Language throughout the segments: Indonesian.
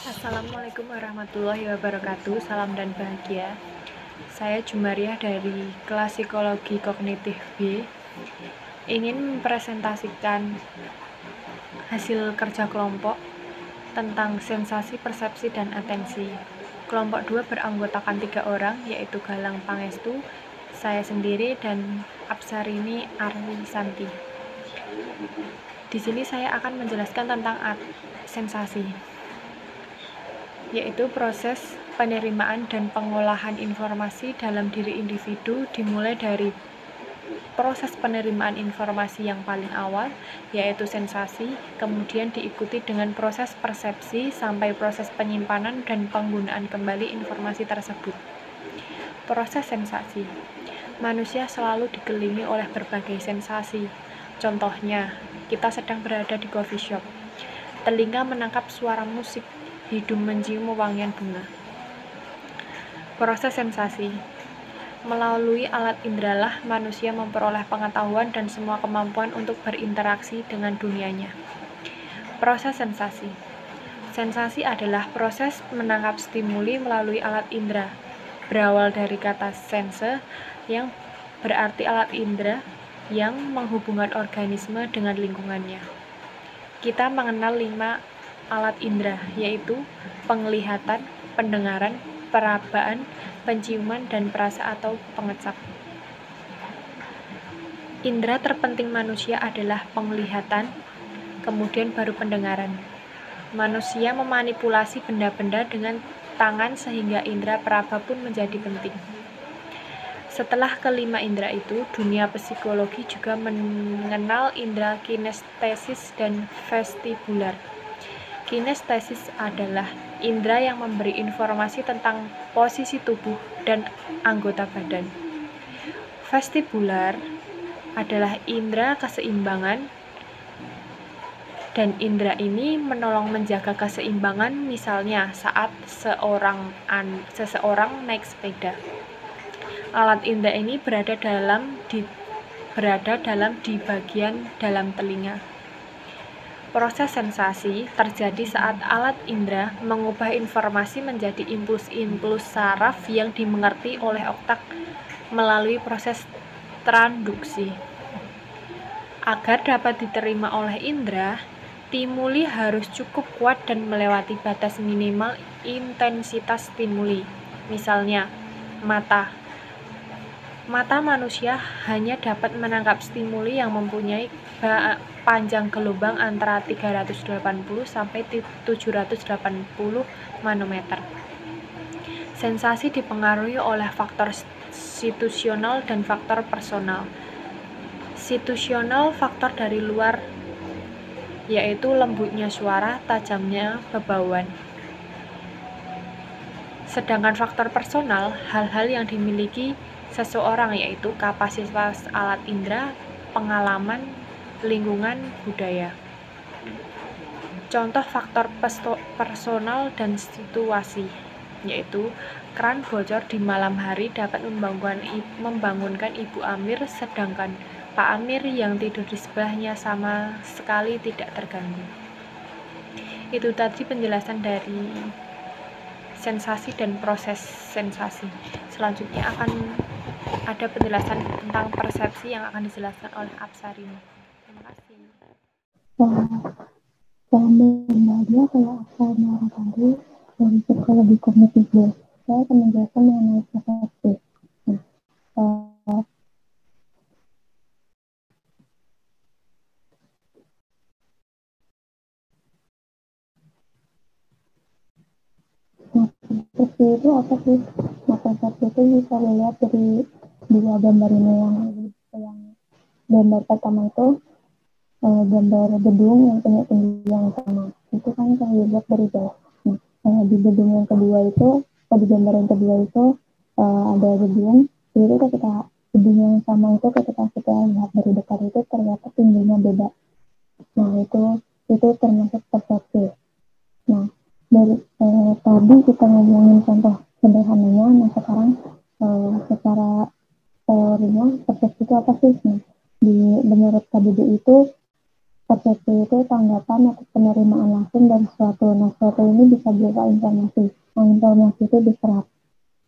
Assalamualaikum warahmatullahi wabarakatuh. Salam dan bahagia. Saya Jumariah dari kelas Psikologi Kognitif B. Ingin mempresentasikan hasil kerja kelompok tentang sensasi, persepsi, dan atensi. Kelompok 2 beranggotakan 3 orang, yaitu Galang Pangestu, saya sendiri, dan Apsarini Arwi Santi. Di sini saya akan menjelaskan tentang sensasi, yaitu proses penerimaan dan pengolahan informasi dalam diri individu dimulai dari proses penerimaan informasi yang paling awal, yaitu sensasi, kemudian diikuti dengan proses persepsi sampai proses penyimpanan dan penggunaan kembali informasi tersebut. Proses sensasi. Manusia selalu dikelilingi oleh berbagai sensasi. Contohnya, kita sedang berada di coffee shop. Telinga menangkap suara musik, hidung mencium wangian bunga. Proses sensasi. Melalui alat inderalah manusia memperoleh pengetahuan dan semua kemampuan untuk berinteraksi dengan dunianya. Proses sensasi. Sensasi adalah proses menangkap stimuli melalui alat indera. Berawal dari kata sense yang berarti alat indera yang menghubungkan organisme dengan lingkungannya. Kita mengenal 5 alat indera, yaitu penglihatan, pendengaran, perabaan, penciuman, dan perasa atau pengecap. Indera terpenting manusia adalah penglihatan, kemudian baru pendengaran. Manusia memanipulasi benda-benda dengan tangan sehingga indera peraba pun menjadi penting. Setelah kelima indera itu, dunia psikologi juga mengenal indera kinestesis dan vestibular. Kinestesis adalah indera yang memberi informasi tentang posisi tubuh dan anggota badan. Vestibular adalah indera keseimbangan, dan indera ini menolong menjaga keseimbangan, misalnya saat seseorang naik sepeda. Alat indera ini berada dalam di bagian dalam telinga. Proses sensasi terjadi saat alat indera mengubah informasi menjadi impuls-impuls saraf yang dimengerti oleh otak melalui proses transduksi. Agar dapat diterima oleh indera, stimuli harus cukup kuat dan melewati batas minimal intensitas stimuli. Misalnya, mata. Mata manusia hanya dapat menangkap stimuli yang mempunyai panjang gelombang antara 380 sampai 780 manometer. Sensasi dipengaruhi oleh faktor situasional dan faktor personal. Situasional faktor dari luar, yaitu lembutnya suara, tajamnya bebauan. Sedangkan faktor personal, hal-hal yang dimiliki seseorang, yaitu kapasitas alat indera, pengalaman, lingkungan, budaya. Contoh faktor personal dan situasi, yaitu keran bocor di malam hari dapat membangunkan Ibu Amir, sedangkan Pak Amir yang tidur di sebelahnya sama sekali tidak terganggu. Itu tadi penjelasan dari sensasi dan proses sensasi. Selanjutnya akan ada penjelasan tentang persepsi yang akan dijelaskan oleh Apsarini. Terima kasih. Salam dan bahagia, saya Apsarini tadi dari Psikologi Kognitif B. Saya akan menjelaskan mengenai persepsi. Persepsi itu apa sih? Nah, persepsi itu bisa dilihat dari 2 gambar ini. Yang gambar pertama itu gambar gedung yang punya tinggi yang sama. Itu kan saya lihat dari jauh. Nah, di gedung yang kedua itu, di gambar yang kedua itu ada gedung. Jadi ketika gedung yang sama itu ketika kita lihat dari dekat itu ternyata tingginya beda. Nah, itu termasuk persepsi. Nah, dari tadi kita ngomongin contoh sederhananya, nah sekarang secara teorinya persepsi itu apa sih? Nah, menurut KBBI itu Persepsi itu tanggapan atau penerimaan langsung dari sesuatu. Nah, sesuatu ini bisa berupa informasi. Nah, informasi itu diserap.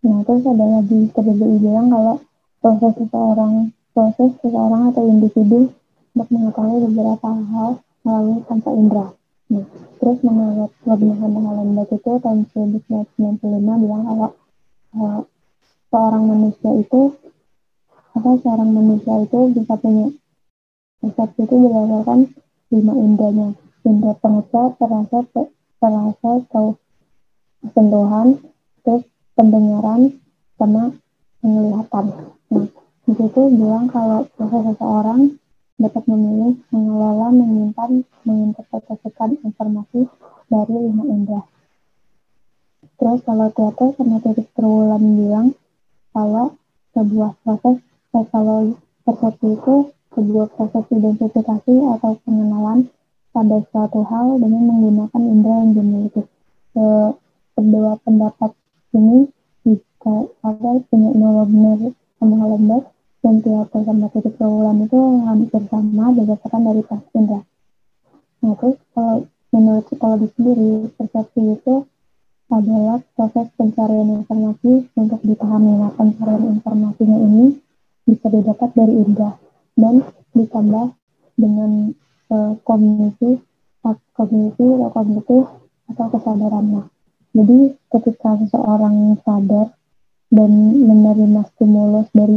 Nah, terus ada lagi TBBI bilang kalau proses seseorang atau individu untuk mengetahui beberapa hal melalui tanpa indera. Nah, terus menurut Robinson Hollenbeck itu tahun 1995 bilang kalau uh, seorang manusia itu bisa punya persepsi itu berdasarkan 5 indranya. Indra pengecat, perasa atau sentuhan, terus pendengaran, sama penglihatan. Nah, di situ bilang kalau proses seseorang dapat memilih, mengelola, menyimpan, menginterpretasikan informasi dari 5 indera. Terus kalau Plato sama Titik Triwulan bilang kalau kalau persepsi itu sebuah proses identifikasi atau pengenalan pada suatu hal dengan menggunakan indera yang dimiliki. Kedua pendapat ini jika ada punya benar sama Hollenbeck dan Plato sama Titik Triwulan itu hampir sama berdasarkan dari tes indera. Nah, terus kalau menurut psikologi sendiri, persepsi itu adalah proses pencarian informasi untuk dipahami. Nah, pencarian informasinya ini bisa didapat dari indera dan ditambah dengan kognitif atau kesadarannya. Jadi ketika seseorang sadar dan menerima stimulus dari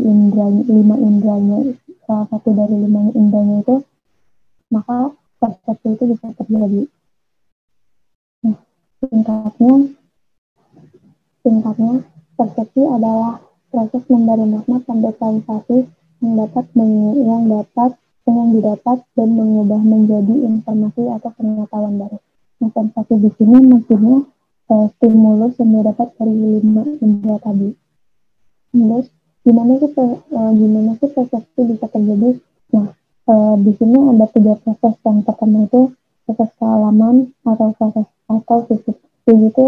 lima indranya, salah satu dari 5 indranya itu, maka persepsi itu bisa terjadi. Nah, singkatnya, persepsi adalah proses memberi makna pada sensasi yang didapat dan mengubah menjadi informasi atau pengetahuan baru. Nah, sensasi di sini maksudnya stimulus yang didapat dari 5 indera tadi. Terus gimana sih persepsi bisa terjadi? Nah, di sini ada 3 proses. Yang pertama itu proses kealaman atau fisik. Jadi itu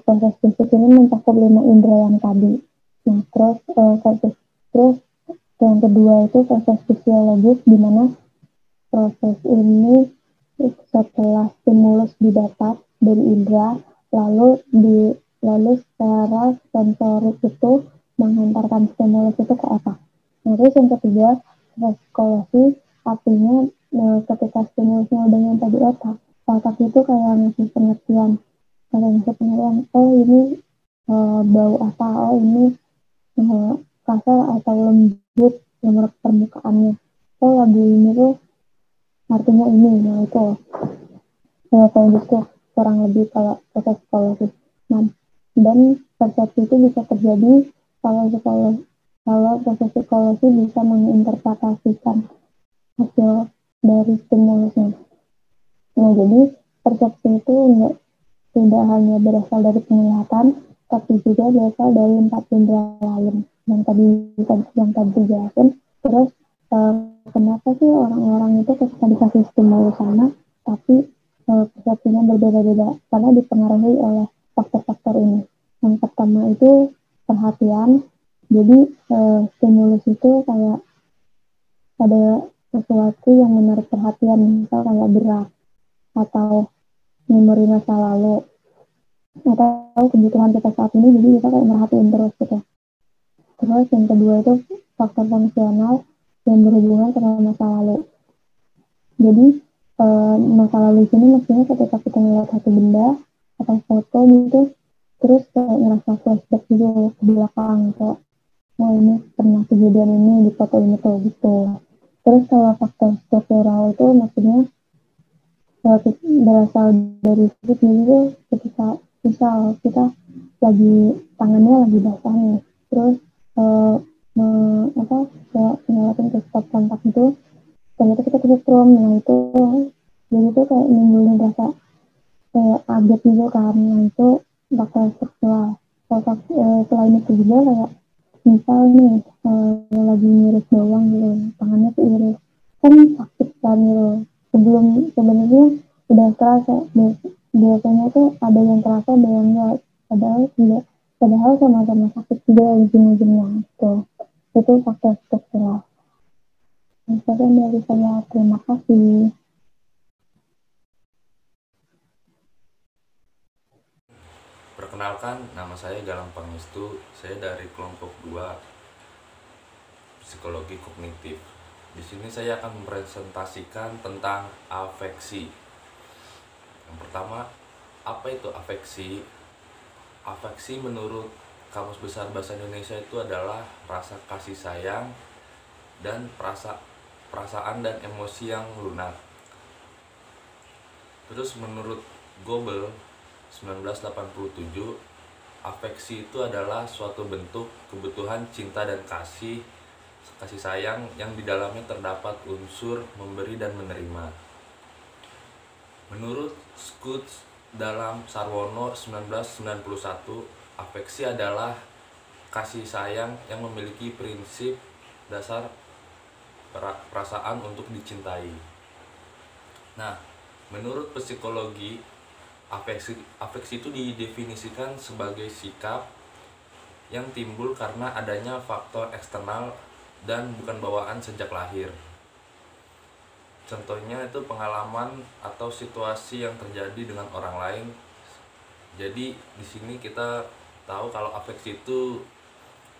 proses fisik ini mencakup 5 indera yang tadi. Nah, terus yang kedua itu proses fisiologis, di mana proses ini setelah stimulus didapat dari indera, lalu secara sensorik itu menghantarkan stimulus itu ke otak. Nah, terus yang ketiga, psikologi, artinya ketika stimulusnya udah nyampe di otak itu kayak ngasih pengertian, oh ini bau apa, oh ini kasar atau lembut menurut permukaannya, oh lagu ini tuh artinya ini. Nah, itu kayak gitu kurang lebih kalau proses psikologi. Nah, dan persepsi itu bisa terjadi kalau proses psikologi bisa menginterpretasikan hasil dari stimulusnya. Nah, jadi persepsi itu tidak hanya berasal dari penglihatan, tapi juga berasal dari 4 indera lain yang tadi dijelaskan. Terus kenapa sih orang-orang itu ketika dikasih stimulus sama, tapi persepsinya berbeda-beda? Karena dipengaruhi oleh faktor-faktor ini. Yang pertama itu perhatian. Jadi stimulus itu kayak ada sesuatu yang menarik perhatian, misal kayak berat atau memori masa lalu atau kebutuhan kita saat ini, jadi kita kayak merhatiin terus gitu. Terus yang kedua itu faktor fungsional yang berhubungan dengan masa lalu. Jadi masa lalu di sini maksudnya ketika kita melihat satu benda atau foto gitu, terus kayak ngerasa flashback gitu ke belakang, kayak oh ini pernah kejadian ini di foto ini tuh gitu. Terus kalau faktor struktural itu maksudnya berasal dari fisik, gitu. Ketika misal kita tangannya lagi basah nih, terus kayak ngelakuin ke stop kontak itu, ternyata kita kesetrum. Nah, itu jadi itu kayak nimbulin rasa kaget gitu kan. Nah, itu bakal seksual. Selain itu juga kayak misal nih lagi ngiris bawang gitu, tangannya keiris, kan sakit kan gitu. Sebenarnya udah terasa, biasanya tuh ada yang terasa, ada yang enggak, padahal sama-sama sakit juga ujung-ujungnya gitu. Itu faktor struktural. Misalkan dari saya, terima kasih. Perkenalkan, nama saya Galang Pangestu. Saya dari kelompok 2 Psikologi Kognitif. Di sini saya akan mempresentasikan tentang afeksi. Yang pertama, apa itu afeksi? Afeksi menurut Kamus Besar Bahasa Indonesia itu adalah rasa kasih sayang dan perasaan dan emosi yang lunak. Terus menurut Goebel 1987, afeksi itu adalah suatu bentuk kebutuhan cinta dan kasih sayang yang di dalamnya terdapat unsur memberi dan menerima. Menurut Schutz dalam Sarwono 1991, afeksi adalah kasih sayang yang memiliki prinsip dasar perasaan untuk dicintai. Nah, menurut psikologi, afeksi itu didefinisikan sebagai sikap yang timbul karena adanya faktor eksternal dan bukan bawaan sejak lahir. Contohnya itu pengalaman atau situasi yang terjadi dengan orang lain. Jadi di sini kita tahu kalau afeksi itu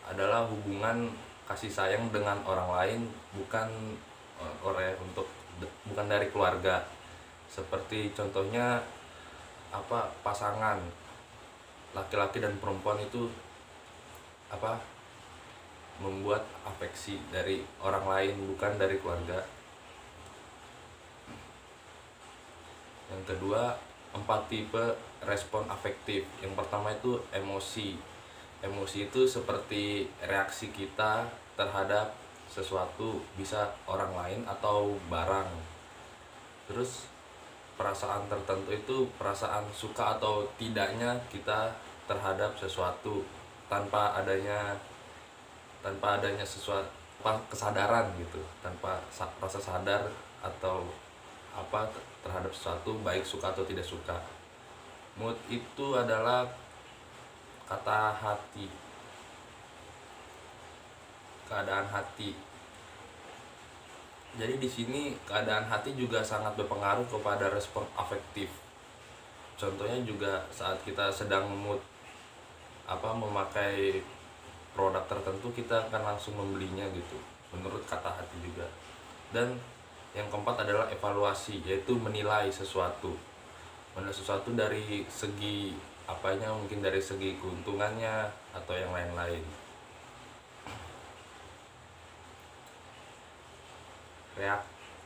adalah hubungan kasih sayang dengan orang lain, bukan bukan dari keluarga. Seperti contohnya pasangan laki-laki dan perempuan itu membuat afeksi dari orang lain, bukan dari keluarga. Yang kedua, 4 tipe respon afektif. Yang pertama itu emosi. Emosi itu seperti reaksi kita terhadap sesuatu, bisa orang lain atau barang. Terus perasaan tertentu itu perasaan suka atau tidaknya kita terhadap sesuatu tanpa adanya sesuatu kesadaran gitu, tanpa rasa sadar atau terhadap sesuatu, baik suka atau tidak suka. Mood itu adalah kata hati, keadaan hati. Jadi di sini keadaan hati juga sangat berpengaruh kepada respon afektif. Contohnya juga saat kita sedang memakai produk tertentu, kita akan langsung membelinya gitu, menurut kata hati juga. Dan yang keempat adalah evaluasi, yaitu menilai sesuatu dari segi mungkin dari segi keuntungannya atau yang lain-lain.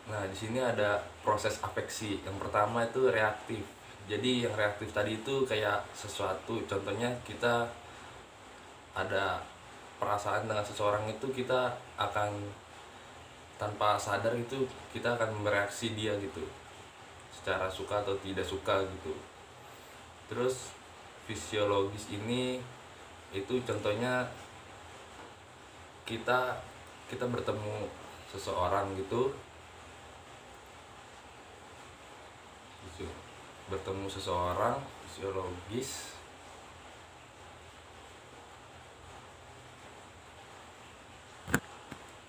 Nah, di sini ada proses afeksi. Yang pertama itu reaktif. Jadi yang reaktif tadi itu kayak sesuatu, contohnya kita ada perasaan dengan seseorang itu, kita akan tanpa sadar itu kita akan bereaksi dia gitu, secara suka atau tidak suka gitu. Terus fisiologis ini itu contohnya kita bertemu seseorang gitu, fisiologis.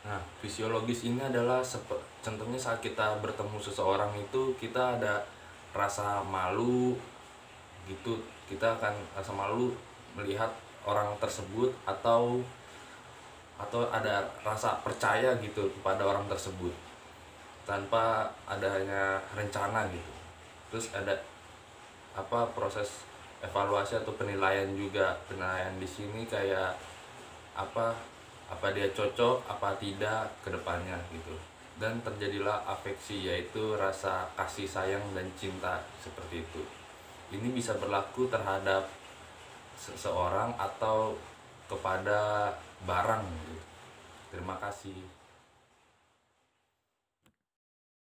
Nah, fisiologis ini adalah contohnya saat kita bertemu seseorang itu kita ada rasa malu gitu, kita akan rasa malu melihat orang tersebut atau ada rasa percaya gitu kepada orang tersebut tanpa adanya rencana gitu. Terus ada proses evaluasi atau penilaian juga. Penilaian di sini kayak apa dia cocok apa tidak ke depannya gitu. Dan terjadilah afeksi, yaitu rasa kasih sayang dan cinta seperti itu. Ini bisa berlaku terhadap seseorang atau kepada barang gitu. Terima kasih.